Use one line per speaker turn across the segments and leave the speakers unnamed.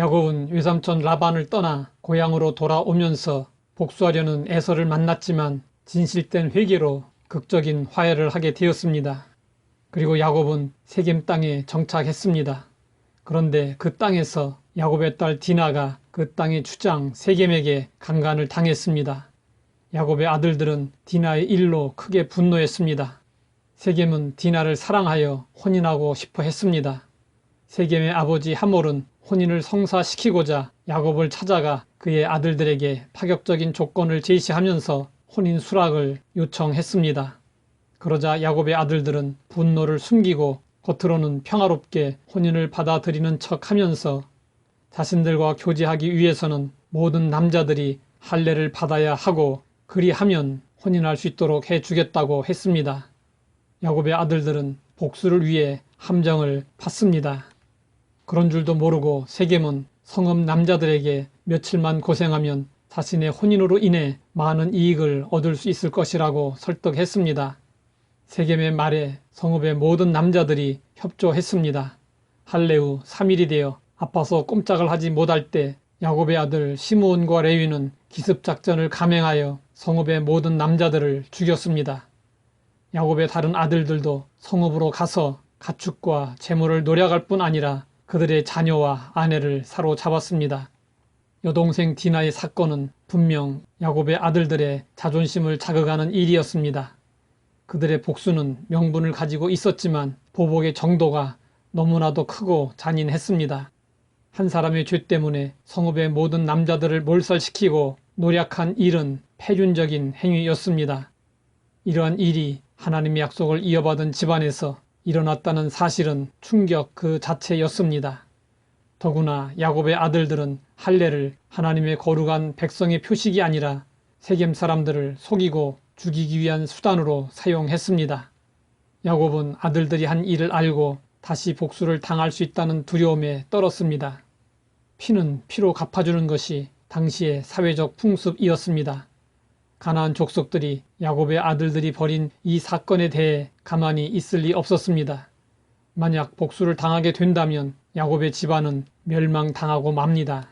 야곱은 외삼촌 라반을 떠나 고향으로 돌아오면서 복수하려는 에서를 만났지만 진실된 회개로 극적인 화해를 하게 되었습니다. 그리고 야곱은 세겜 땅에 정착했습니다. 그런데 그 땅에서 야곱의 딸 디나가 그 땅의 주장 세겜에게 강간을 당했습니다. 야곱의 아들들은 디나의 일로 크게 분노했습니다. 세겜은 디나를 사랑하여 혼인하고 싶어 했습니다. 세겜의 아버지 하몰은 혼인을 성사시키고자 야곱을 찾아가 그의 아들들에게 파격적인 조건을 제시하면서 혼인 수락을 요청했습니다. 그러자 야곱의 아들들은 분노를 숨기고 겉으로는 평화롭게 혼인을 받아들이는 척하면서 자신들과 교제하기 위해서는 모든 남자들이 할례를 받아야 하고 그리하면 혼인할 수 있도록 해주겠다고 했습니다. 야곱의 아들들은 복수를 위해 함정을 팠습니다. 그런 줄도 모르고 세겜은 성읍 남자들에게 며칠만 고생하면 자신의 혼인으로 인해 많은 이익을 얻을 수 있을 것이라고 설득했습니다. 세겜의 말에 성읍의 모든 남자들이 협조했습니다. 할례 후 3일이 되어 아파서 꼼짝을 하지 못할 때 야곱의 아들 시므온과 레위는 기습작전을 감행하여 성읍의 모든 남자들을 죽였습니다. 야곱의 다른 아들들도 성읍으로 가서 가축과 재물을 노략할 뿐 아니라 그들의 자녀와 아내를 사로잡았습니다. 여동생 디나의 사건은 분명 야곱의 아들들의 자존심을 자극하는 일이었습니다. 그들의 복수는 명분을 가지고 있었지만 보복의 정도가 너무나도 크고 잔인했습니다. 한 사람의 죄 때문에 성읍의 모든 남자들을 몰살시키고 노략한 일은 패륜적인 행위였습니다. 이러한 일이 하나님의 약속을 이어받은 집안에서 일어났다는 사실은 충격 그 자체였습니다. 더구나 야곱의 아들들은 할례를 하나님의 거룩한 백성의 표식이 아니라 세겜 사람들을 속이고 죽이기 위한 수단으로 사용했습니다. 야곱은 아들들이 한 일을 알고 다시 복수를 당할 수 있다는 두려움에 떨었습니다. 피는 피로 갚아주는 것이 당시의 사회적 풍습이었습니다. 가나안 족속들이 야곱의 아들들이 벌인 이 사건에 대해 가만히 있을 리 없었습니다. 만약 복수를 당하게 된다면 야곱의 집안은 멸망당하고 맙니다.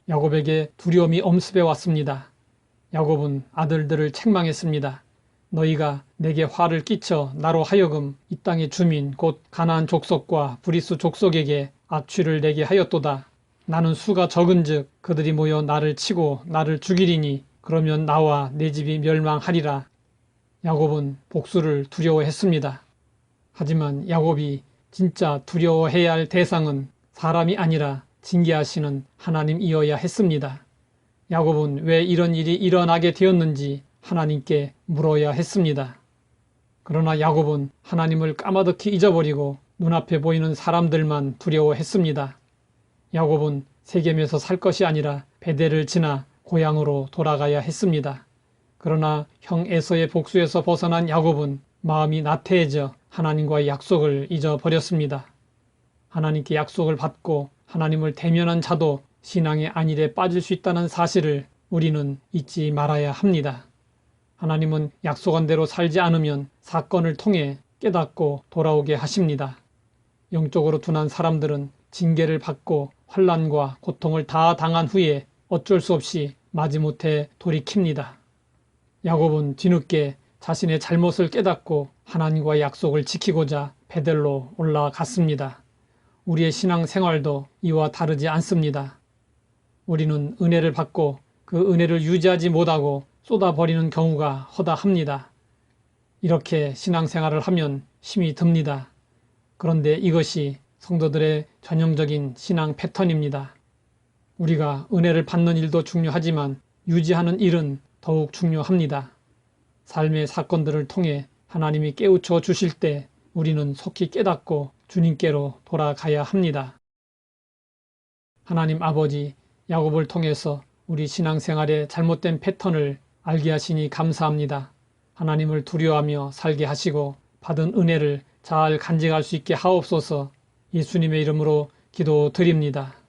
야곱에게 두려움이 엄습해 왔습니다. 야곱은 아들들을 책망했습니다. 너희가 내게 화를 끼쳐 나로 하여금 이 땅의 주민 곧 가나안 족속과 브리스 족속에게 악취를 내게 하였도다. 나는 수가 적은즉 그들이 모여 나를 치고 나를 죽이리니 그러면 나와 내 집이 멸망하리라. 야곱은 복수를 두려워했습니다. 하지만 야곱이 진짜 두려워해야 할 대상은 사람이 아니라 징계하시는 하나님이어야 했습니다. 야곱은 왜 이런 일이 일어나게 되었는지 하나님께 물어야 했습니다. 그러나 야곱은 하나님을 까마득히 잊어버리고 눈앞에 보이는 사람들만 두려워했습니다. 야곱은 세겜에서 살 것이 아니라 베델을 지나 고향으로 돌아가야 했습니다. 그러나 형 에서의 복수에서 벗어난 야곱은 마음이 나태해져 하나님과의 약속을 잊어버렸습니다. 하나님께 약속을 받고 하나님을 대면한 자도 신앙의 안일에 빠질 수 있다는 사실을 우리는 잊지 말아야 합니다. 하나님은 약속한 대로 살지 않으면 사건을 통해 깨닫고 돌아오게 하십니다. 영적으로 둔한 사람들은 징계를 받고 환난과 고통을 다 당한 후에 어쩔 수 없이 마지못해 돌이킵니다. 야곱은 뒤늦게 자신의 잘못을 깨닫고 하나님과의 약속을 지키고자 베델로 올라갔습니다. 우리의 신앙 생활도 이와 다르지 않습니다. 우리는 은혜를 받고 그 은혜를 유지하지 못하고 쏟아버리는 경우가 허다합니다. 이렇게 신앙생활을 하면 힘이 듭니다. 그런데 이것이 성도들의 전형적인 신앙 패턴입니다. 우리가 은혜를 받는 일도 중요하지만 유지하는 일은 더욱 중요합니다. 삶의 사건들을 통해 하나님이 깨우쳐 주실 때 우리는 속히 깨닫고 주님께로 돌아가야 합니다. 하나님 아버지, 야곱을 통해서 우리 신앙생활의 잘못된 패턴을 알게 하시니 감사합니다. 하나님을 두려워하며 살게 하시고 받은 은혜를 잘 간직할 수 있게 하옵소서. 예수님의 이름으로 기도드립니다.